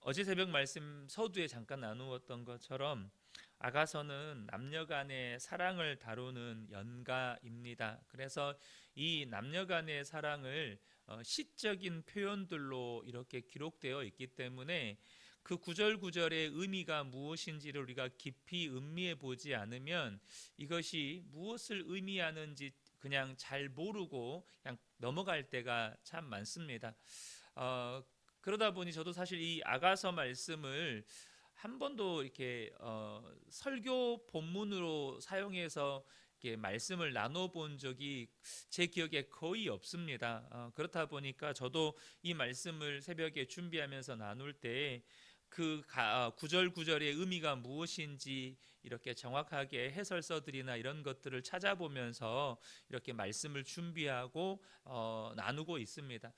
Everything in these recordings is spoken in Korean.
어제 새벽 말씀 서두에 잠깐 나누었던 것처럼 아가서는 남녀 간의 사랑을 다루는 연가입니다. 그래서 이 남녀 간의 사랑을 시적인 표현들로 이렇게 기록되어 있기 때문에 그 구절 구절의 의미가 무엇인지를 우리가 깊이 음미해 보지 않으면 이것이 무엇을 의미하는지 그냥 잘 모르고 그냥 넘어갈 때가 참 많습니다. 어, 그러다 보니 저도 사실 이 아가서 말씀을 한 번도 이렇게 설교 본문으로 사용해서 이렇게 말씀을 나눠 본 적이 제 기억에 거의 없습니다. 그렇다 보니까 저도 이 말씀을 새벽에 준비하면서 나눌 때 그 구절 구절의 의미가 무엇인지 이렇게 정확하게 해설서들이나 이런 것들을 찾아보면서 이렇게 말씀을 준비하고 나누고 있습니다.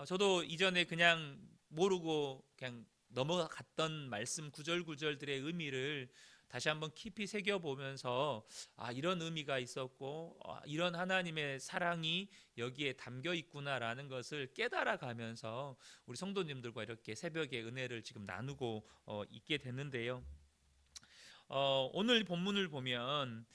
저도 이전에 그냥 모르고 그냥 넘어갔던 말씀 구절 구절들의 의미를 다시 한번 깊이 새겨보면서 이런 의미가 있었고 이런 하나님의 사랑이 여기에 담겨 있구나라는 것을 깨달아가면서 우리 성도님들과 이렇게 새벽의 은혜를 지금 나누고 있게 됐는데요. 오늘 본문을 보면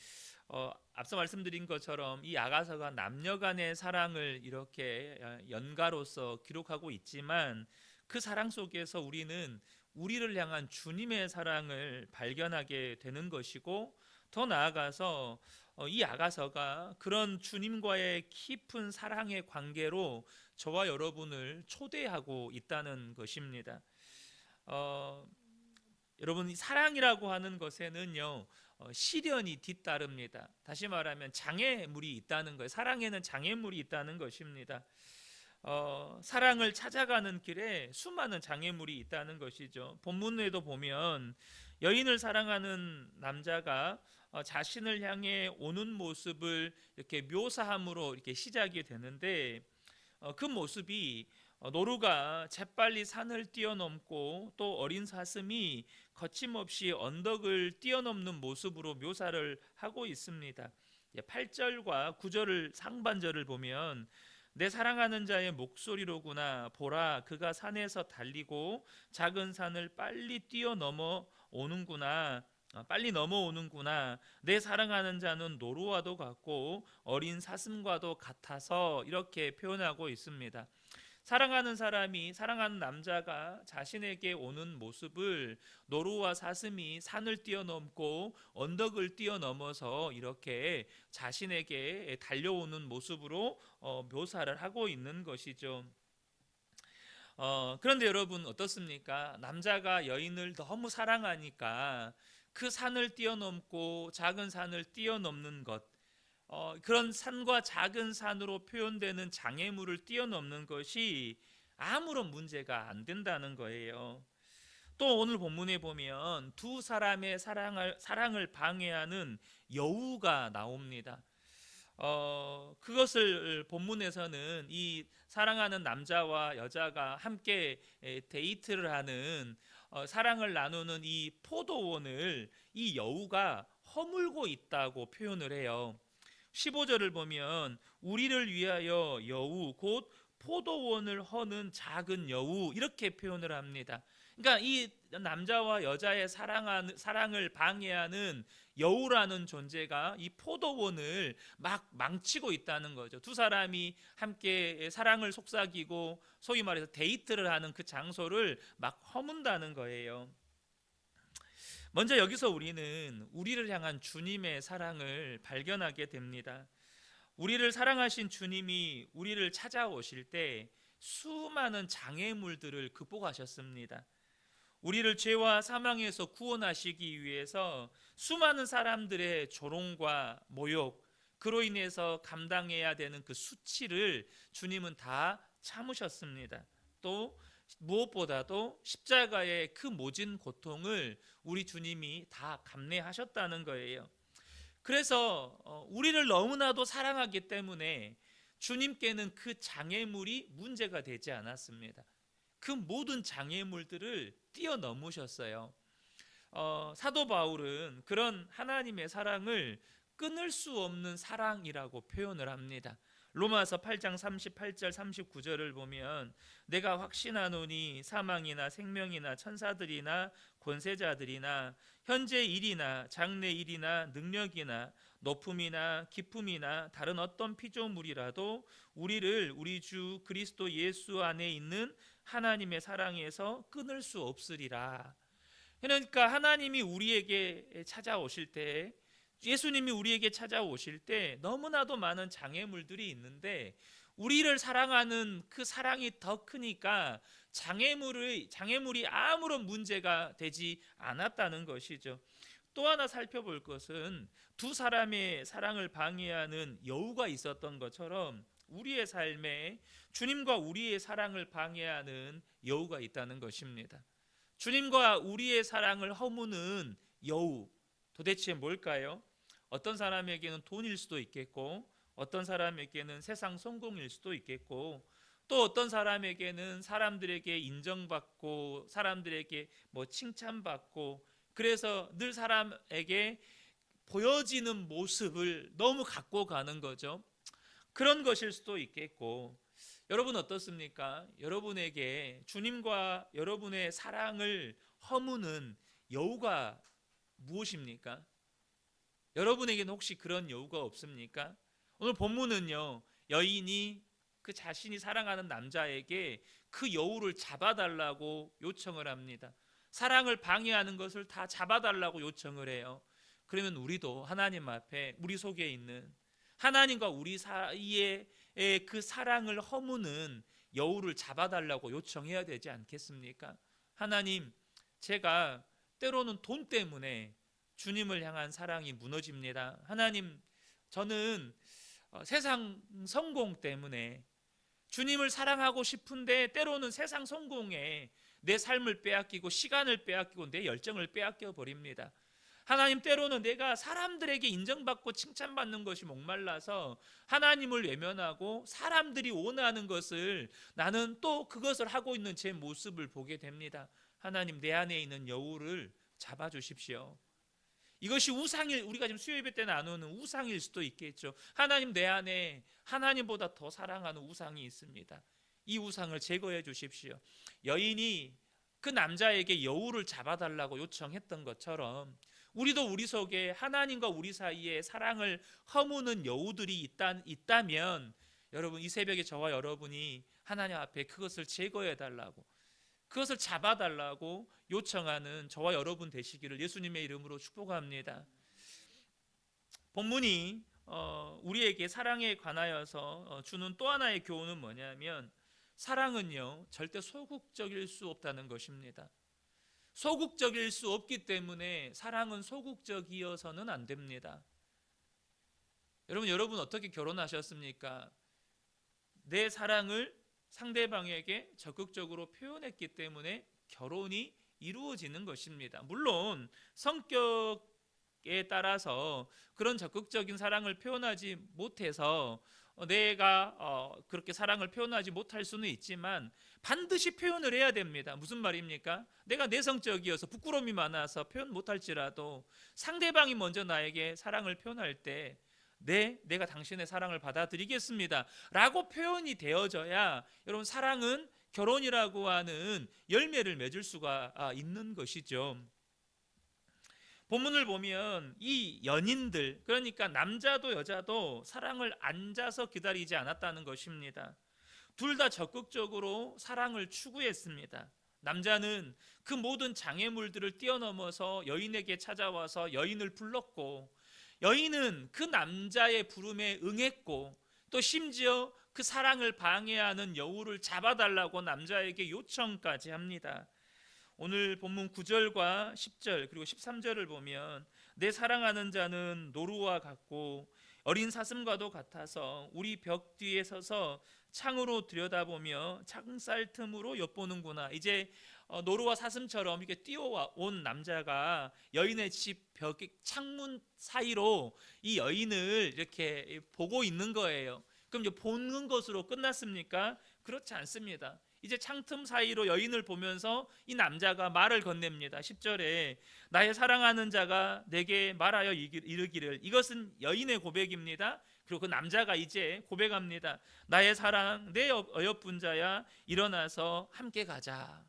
앞서 말씀드린 것처럼 이 아가서가 남녀 간의 사랑을 이렇게 연가로서 기록하고 있지만 그 사랑 속에서 우리는 우리를 향한 주님의 사랑을 발견하게 되는 것이고, 더 나아가서 이 아가서가 그런 주님과의 깊은 사랑의 관계로 저와 여러분을 초대하고 있다는 것입니다. 어, 여러분, 사랑이라고 하는 것에는요 시련이 뒤따릅니다. 다시 말하면 장애물이 있다는 거예요. 사랑에는 장애물이 있다는 것입니다. 사랑을 찾아가는 길에 수많은 장애물이 있다는 것이죠. 본문에도 보면 여인을 사랑하는 남자가 자신을 향해 오는 모습을 이렇게 묘사함으로 이렇게 시작이 되는데, 그 모습이 노루가 재빨리 산을 뛰어넘고 또 어린 사슴이 거침없이 언덕을 뛰어넘는 모습으로 묘사를 하고 있습니다. 8절과 9절을 상반절을 보면 내 사랑하는 자의 목소리로구나. 보라, 그가 산에서 달리고 작은 산을 빨리 뛰어넘어 오는구나. 빨리 넘어오는구나. 내 사랑하는 자는 노루와도 같고 어린 사슴과도 같아서 이렇게 표현하고 있습니다. 사랑하는 사람이, 사랑하는 남자가 자신에게 오는 모습을 노루와 사슴이 산을 뛰어넘고 언덕을 뛰어넘어서 이렇게 자신에게 달려오는 모습으로 묘사를 하고 있는 것이죠. 그런데 여러분 어떻습니까? 남자가 여인을 너무 사랑하니까 그 산을 뛰어넘고 작은 산을 뛰어넘는 것, 그런 산과 작은 산으로 표현되는 장애물을 뛰어넘는 것이 아무런 문제가 안 된다는 거예요. 또 오늘 본문에 보면 두 사람의 사랑을 방해하는 여우가 나옵니다. 그것을 본문에서는 이 사랑하는 남자와 여자가 함께 데이트를 하는, 사랑을 나누는 이 포도원을 이 여우가 허물고 있다고 표현을 해요. 15절을 보면 우리를 위하여 여우 곧 포도원을 허는 작은 여우, 이렇게 표현을 합니다. 그러니까 이 남자와 여자의 사랑을 방해하는 여우라는 존재가 이 포도원을 막 망치고 있다는 거죠. 두 사람이 함께 사랑을 속삭이고 소위 말해서 데이트를 하는 그 장소를 막 허문다는 거예요. 먼저 여기서 우리는 우리를 향한 주님의 사랑을 발견하게 됩니다. 우리를 사랑하신 주님이 우리를 찾아오실 때 수많은 장애물들을 극복하셨습니다. 우리를 죄와 사망에서 구원하시기 위해서 수많은 사람들의 조롱과 모욕, 그로 인해서 감당해야 되는 그 수치를 주님은 다 참으셨습니다. 또 무엇보다도 십자가의 그 모진 고통을 우리 주님이 다 감내하셨다는 거예요. 그래서 우리를 너무나도 사랑하기 때문에 주님께는 그 장애물이 문제가 되지 않았습니다. 그 모든 장애물들을 뛰어넘으셨어요. 사도 바울은 그런 하나님의 사랑을 끊을 수 없는 사랑이라고 표현을 합니다. 로마서 8장 38절 39절을 보면 내가 확신하노니 사망이나 생명이나 천사들이나 권세자들이나 현재 일이나 장래 일이나 능력이나 높음이나 깊음이나 다른 어떤 피조물이라도 우리를 우리 주 그리스도 예수 안에 있는 하나님의 사랑에서 끊을 수 없으리라. 그러니까 하나님이 우리에게 찾아오실 때, 예수님이 우리에게 찾아오실 때 너무나도 많은 장애물들이 있는데 우리를 사랑하는 그 사랑이 더 크니까 장애물이 아무런 문제가 되지 않았다는 것이죠. 또 하나 살펴볼 것은 두 사람의 사랑을 방해하는 여우가 있었던 것처럼 우리의 삶에 주님과 우리의 사랑을 방해하는 여우가 있다는 것입니다. 주님과 우리의 사랑을 허무는 여우, 도대체 뭘까요? 어떤 사람에게는 돈일 수도 있겠고, 어떤 사람에게는 세상 성공일 수도 있겠고, 또 어떤 사람에게는 사람들에게 인정받고 사람들에게 칭찬받고, 그래서 늘 사람에게 보여지는 모습을 너무 갖고 가는 거죠. 그런 것일 수도 있겠고, 여러분 어떻습니까? 여러분에게 주님과 여러분의 사랑을 허무는 여우가 무엇입니까? 여러분에게는 혹시 그런 여우가 없습니까? 오늘 본문은요, 여인이 그 자신이 사랑하는 남자에게 그 여우를 잡아달라고 요청을 합니다. 사랑을 방해하는 것을 다 잡아달라고 요청을 해요. 그러면 우리도 하나님 앞에 우리 속에 있는 하나님과 우리 사이에 그 사랑을 허무는 여우를 잡아달라고 요청해야 되지 않겠습니까? 하나님, 제가 때로는 돈 때문에 주님을 향한 사랑이 무너집니다. 하나님, 저는 세상 성공 때문에 주님을 사랑하고 싶은데 때로는 세상 성공에 내 삶을 빼앗기고 시간을 빼앗기고 내 열정을 빼앗겨 버립니다. 하나님, 때로는 내가 사람들에게 인정받고 칭찬받는 것이 목말라서 하나님을 외면하고 사람들이 원하는 것을 나는 또 그것을 하고 있는 제 모습을 보게 됩니다. 하나님, 내 안에 있는 여우를 잡아주십시오. 이것이 우리가 지금 수요예배 때 나누는 우상일 수도 있겠죠. 하나님, 내 안에 하나님보다 더 사랑하는 우상이 있습니다. 이 우상을 제거해 주십시오. 여인이 그 남자에게 여우를 잡아달라고 요청했던 것처럼 우리도 우리 속에 하나님과 우리 사이에 사랑을 허무는 여우들이 있다면 여러분, 이 새벽에 저와 여러분이 하나님 앞에 그것을 제거해 달라고, 그것을 잡아달라고 요청하는 저와 여러분 되시기를 예수님의 이름으로 축복합니다. 본문이 우리에게 사랑에 관하여서 주는 또 하나의 교훈은 뭐냐면, 사랑은요 절대 소극적일 수 없다는 것입니다. 소극적일 수 없기 때문에 사랑은 소극적이어서는 안 됩니다. 여러분 어떻게 결혼하셨습니까? 내 사랑을 상대방에게 적극적으로 표현했기 때문에 결혼이 이루어지는 것입니다. 물론 성격에 따라서 그런 적극적인 사랑을 표현하지 못해서 내가 그렇게 사랑을 표현하지 못할 수는 있지만 반드시 표현을 해야 됩니다. 무슨 말입니까? 내가 내성적이어서 부끄러움이 많아서 표현 못할지라도 상대방이 먼저 나에게 사랑을 표현할 때 내가 당신의 사랑을 받아들이겠습니다 라고 표현이 되어져야 여러분, 사랑은 결혼이라고 하는 열매를 맺을 수가 있는 것이죠. 본문을 보면 이 연인들, 그러니까 남자도 여자도 사랑을 앉아서 기다리지 않았다는 것입니다. 둘 다 적극적으로 사랑을 추구했습니다. 남자는 그 모든 장애물들을 뛰어넘어서 여인에게 찾아와서 여인을 불렀고, 여인은 그 남자의 부름에 응했고, 또 심지어 그 사랑을 방해하는 여우를 잡아달라고 남자에게 요청까지 합니다. 오늘 본문 9절과 10절 그리고 13절을 보면, 내 사랑하는 자는 노루와 같고 어린 사슴과도 같아서 우리 벽 뒤에 서서 창으로 들여다보며 창살 틈으로 엿보는구나. 이제 노루와 사슴처럼 이렇게 뛰어온 남자가 여인의 집 벽 창문 사이로 이 여인을 이렇게 보고 있는 거예요. 그럼 이제 보는 것으로 끝났습니까? 그렇지 않습니다. 이제 창틈 사이로 여인을 보면서 이 남자가 말을 건넵니다. 10절에 나의 사랑하는 자가 내게 말하여 이르기를, 이것은 여인의 고백입니다. 그리고 그 남자가 이제 고백합니다. 나의 사랑, 내 어여쁜 자야, 일어나서 함께 가자.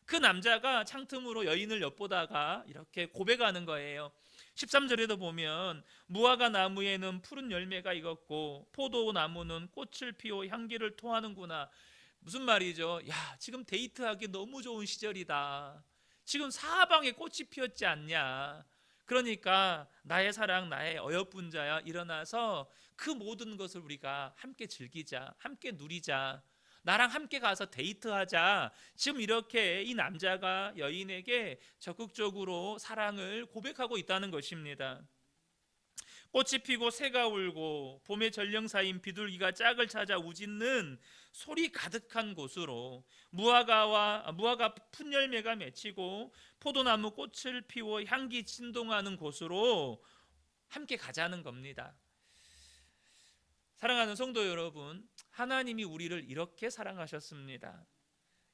그 남자가 창틈으로 여인을 엿보다가 이렇게 고백하는 거예요. 13절에도 보면 무화과 나무에는 푸른 열매가 익었고 포도나무는 꽃을 피워 향기를 토하는구나. 무슨 말이죠? 야, 지금 데이트하기 너무 좋은 시절이다. 지금 사방에 꽃이 피었지 않냐. 그러니까 나의 사랑, 나의 어여쁜 자야, 일어나서 그 모든 것을 우리가 함께 즐기자, 함께 누리자, 나랑 함께 가서 데이트하자. 지금 이렇게 이 남자가 여인에게 적극적으로 사랑을 고백하고 있다는 것입니다. 꽃이 피고 새가 울고 봄의 전령사인 비둘기가 짝을 찾아 우짖는 소리 가득한 곳으로, 무화과 푼열매가 맺히고 포도나무 꽃을 피워 향기 진동하는 곳으로 함께 가자는 겁니다. 사랑하는 성도 여러분, 하나님이 우리를 이렇게 사랑하셨습니다.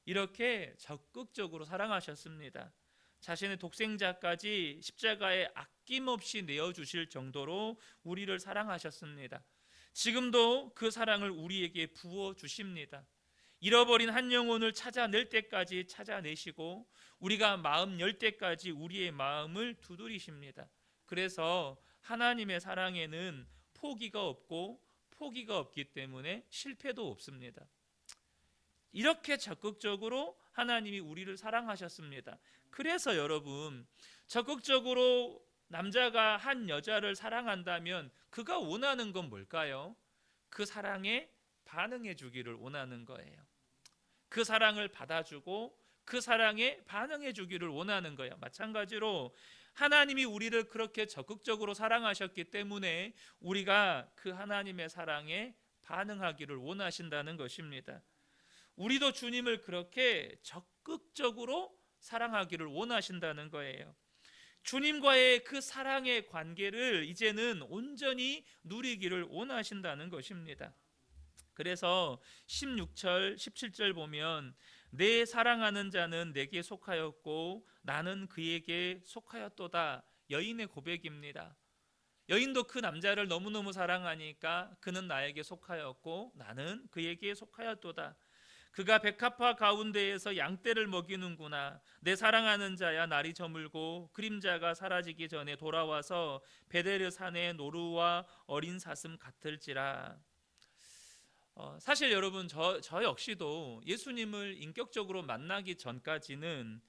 이렇게 적극적으로 사랑하셨습니다. 자신의 독생자까지 십자가에 아낌없이 내어주실 정도로 우리를 사랑하셨습니다. 지금도 그 사랑을 우리에게 부어주십니다. 잃어버린 한 영혼을 찾아낼 때까지 찾아내시고 우리가 마음 열 때까지 우리의 마음을 두드리십니다. 그래서 하나님의 사랑에는 포기가 없고 포기가 없기 때문에 실패도 없습니다. 이렇게 적극적으로 하나님이 우리를 사랑하셨습니다. 그래서 여러분, 적극적으로 남자가 한 여자를 사랑한다면 그가 원하는 건 뭘까요? 그 사랑에 반응해 주기를 원하는 거예요. 그 사랑을 받아주고 그 사랑에 반응해 주기를 원하는 거예요. 마찬가지로 하나님이 우리를 그렇게 적극적으로 사랑하셨기 때문에 우리가 그 하나님의 사랑에 반응하기를 원하신다는 것입니다. 우리도 주님을 그렇게 적극적으로 사랑하기를 원하신다는 거예요. 주님과의 그 사랑의 관계를 이제는 온전히 누리기를 원하신다는 것입니다. 그래서 16절, 17절 보면 내 사랑하는 자는 내게 속하였고 나는 그에게 속하였도다. 여인의 고백입니다. 여인도 그 남자를 너무너무 사랑하니까 그는 나에게 속하였고 나는 그에게 속하였도다. 그가 백합화 가운데에서 양떼를 먹이는구나. 내 사랑하는 자야, 날이 저물고 그림자가 사라지기 전에 돌아와서 베데르 산의 노루와 어린 사슴 같을지라. 사실 여러분, 저 역시도 예수님을 인격적으로 만나기 전까지는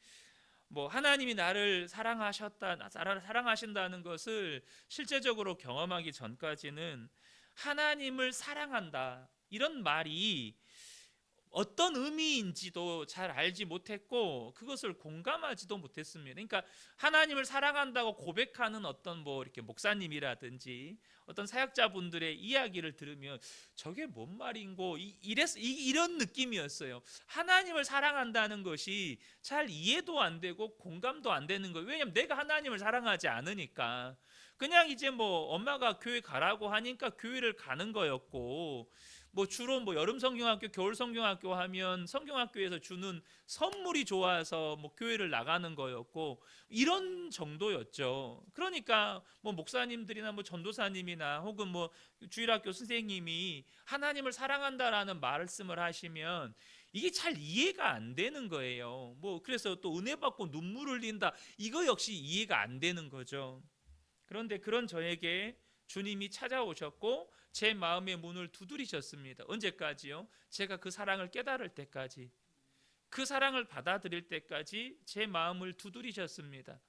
하나님이 나를 사랑하신다는 것을 실제적으로 경험하기 전까지는 하나님을 사랑한다, 이런 말이 어떤 의미인지도 잘 알지 못했고 그것을 공감하지도 못했습니다. 그러니까 하나님을 사랑한다고 고백하는 어떤 이렇게 목사님이라든지 어떤 사역자분들의 이야기를 들으면 저게 뭔 말인고 이런 느낌이었어요. 하나님을 사랑한다는 것이 잘 이해도 안 되고 공감도 안 되는 거예요. 왜냐하면 내가 하나님을 사랑하지 않으니까. 그냥 이제 엄마가 교회 가라고 하니까 교회를 가는 거였고, 주로 여름 성경학교, 겨울 성경학교 하면 성경학교에서 주는 선물이 좋아서 교회를 나가는 거였고, 이런 정도였죠. 그러니까 목사님들이나 전도사님이나 혹은 주일학교 선생님이 하나님을 사랑한다라는 말씀을 하시면 이게 잘 이해가 안 되는 거예요. 그래서 또 은혜 받고 눈물 흘린다, 이거 역시 이해가 안 되는 거죠. 그런데 그런 저에게 주님이 찾아오셨고 제 마음의 문을 두드리셨습니다. 언제까지요? 제가 그 사랑을 깨달을 때까지, 그 사랑을 받아들일 때까지 제 마음을 두드리셨습니다.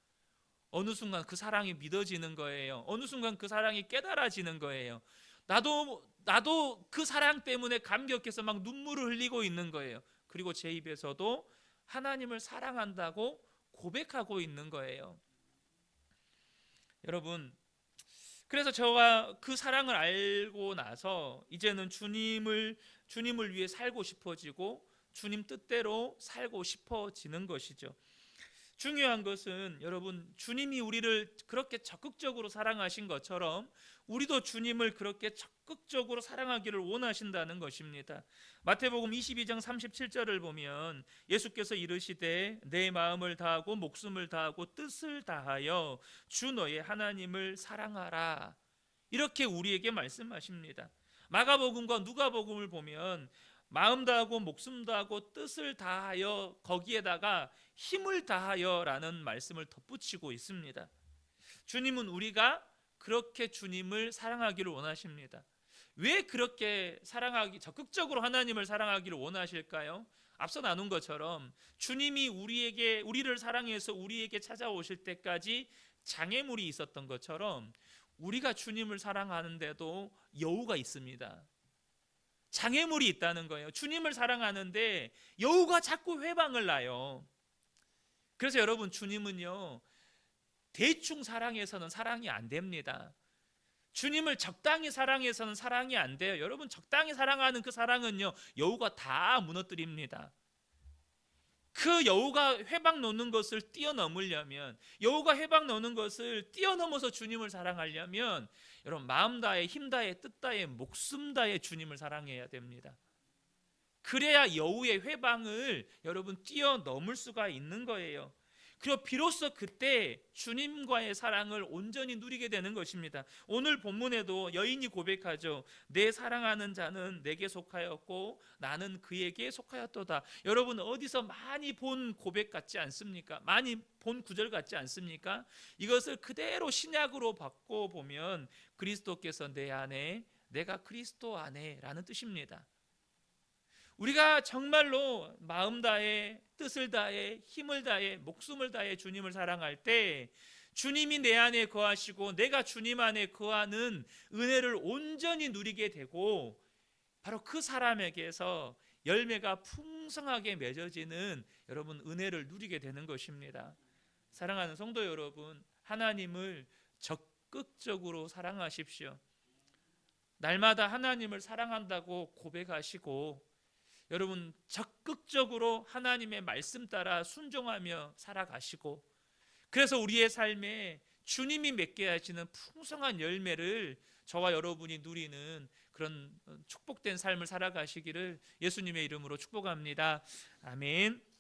어느 순간 그 사랑이 믿어지는 거예요. 어느 순간 그 사랑이 깨달아지는 거예요. 나도 그 사랑 때문에 감격해서 막 눈물을 흘리고 있는 거예요. 그리고 제 입에서도 하나님을 사랑한다고 고백하고 있는 거예요. 여러분, 그래서 저가 그 사랑을 알고 나서 이제는 주님을 위해 살고 싶어지고 주님 뜻대로 살고 싶어지는 것이죠. 중요한 것은 여러분, 주님이 우리를 그렇게 적극적으로 사랑하신 것처럼 우리도 주님을 그렇게 적극적으로 사랑하기를 원하신다는 것입니다. 마태복음 22장 37절을 보면 예수께서 이르시되 내 마음을 다하고 목숨을 다하고 뜻을 다하여 주 너의 하나님을 사랑하라. 이렇게 우리에게 말씀하십니다. 마가복음과 누가복음을 보면 마음 다하고 목숨 다하고 뜻을 다하여 거기에다가 힘을 다하여라는 말씀을 덧붙이고 있습니다. 주님은 우리가 그렇게 주님을 사랑하기를 원하십니다. 왜 그렇게 적극적으로 하나님을 사랑하기를 원하실까요? 앞서 나눈 것처럼 주님이 우리를 사랑해서 우리에게 찾아오실 때까지 장애물이 있었던 것처럼 우리가 주님을 사랑하는데도 여우가 있습니다. 장애물이 있다는 거예요. 주님을 사랑하는데 여우가 자꾸 회방을 놔요. 그래서 여러분, 주님은요, 대충 사랑해서는 사랑이 안 됩니다. 주님을 적당히 사랑해서는 사랑이 안 돼요. 여러분, 적당히 사랑하는 그 사랑은요, 여우가 다 무너뜨립니다. 그 여우가 회방 놓는 것을 뛰어넘으려면, 여우가 회방 놓는 것을 뛰어넘어서 주님을 사랑하려면 여러분, 마음 다해 힘 다해 뜻 다해 목숨 다해 주님을 사랑해야 됩니다. 그래야 여우의 회방을 여러분 뛰어넘을 수가 있는 거예요. 그리고 비로소 그때 주님과의 사랑을 온전히 누리게 되는 것입니다. 오늘 본문에도 여인이 고백하죠. 내 사랑하는 자는 내게 속하였고 나는 그에게 속하였도다. 여러분, 어디서 많이 본 고백 같지 않습니까? 많이 본 구절 같지 않습니까? 이것을 그대로 신약으로 바꿔 보면 그리스도께서 내 안에, 내가 그리스도 안에 라는 뜻입니다. 우리가 정말로 마음 다해 뜻을 다해 힘을 다해 목숨을 다해 주님을 사랑할 때 주님이 내 안에 거하시고 내가 주님 안에 거하는 은혜를 온전히 누리게 되고 바로 그 사람에게서 열매가 풍성하게 맺어지는 여러분 은혜를 누리게 되는 것입니다. 사랑하는 성도 여러분, 하나님을 적극적으로 사랑하십시오. 날마다 하나님을 사랑한다고 고백하시고 여러분, 적극적으로 하나님의 말씀 따라 순종하며 살아가시고, 그래서 우리의 삶에 주님이 맺게 하시는 풍성한 열매를 저와 여러분이 누리는 그런 축복된 삶을 살아가시기를 예수님의 이름으로 축복합니다. 아멘.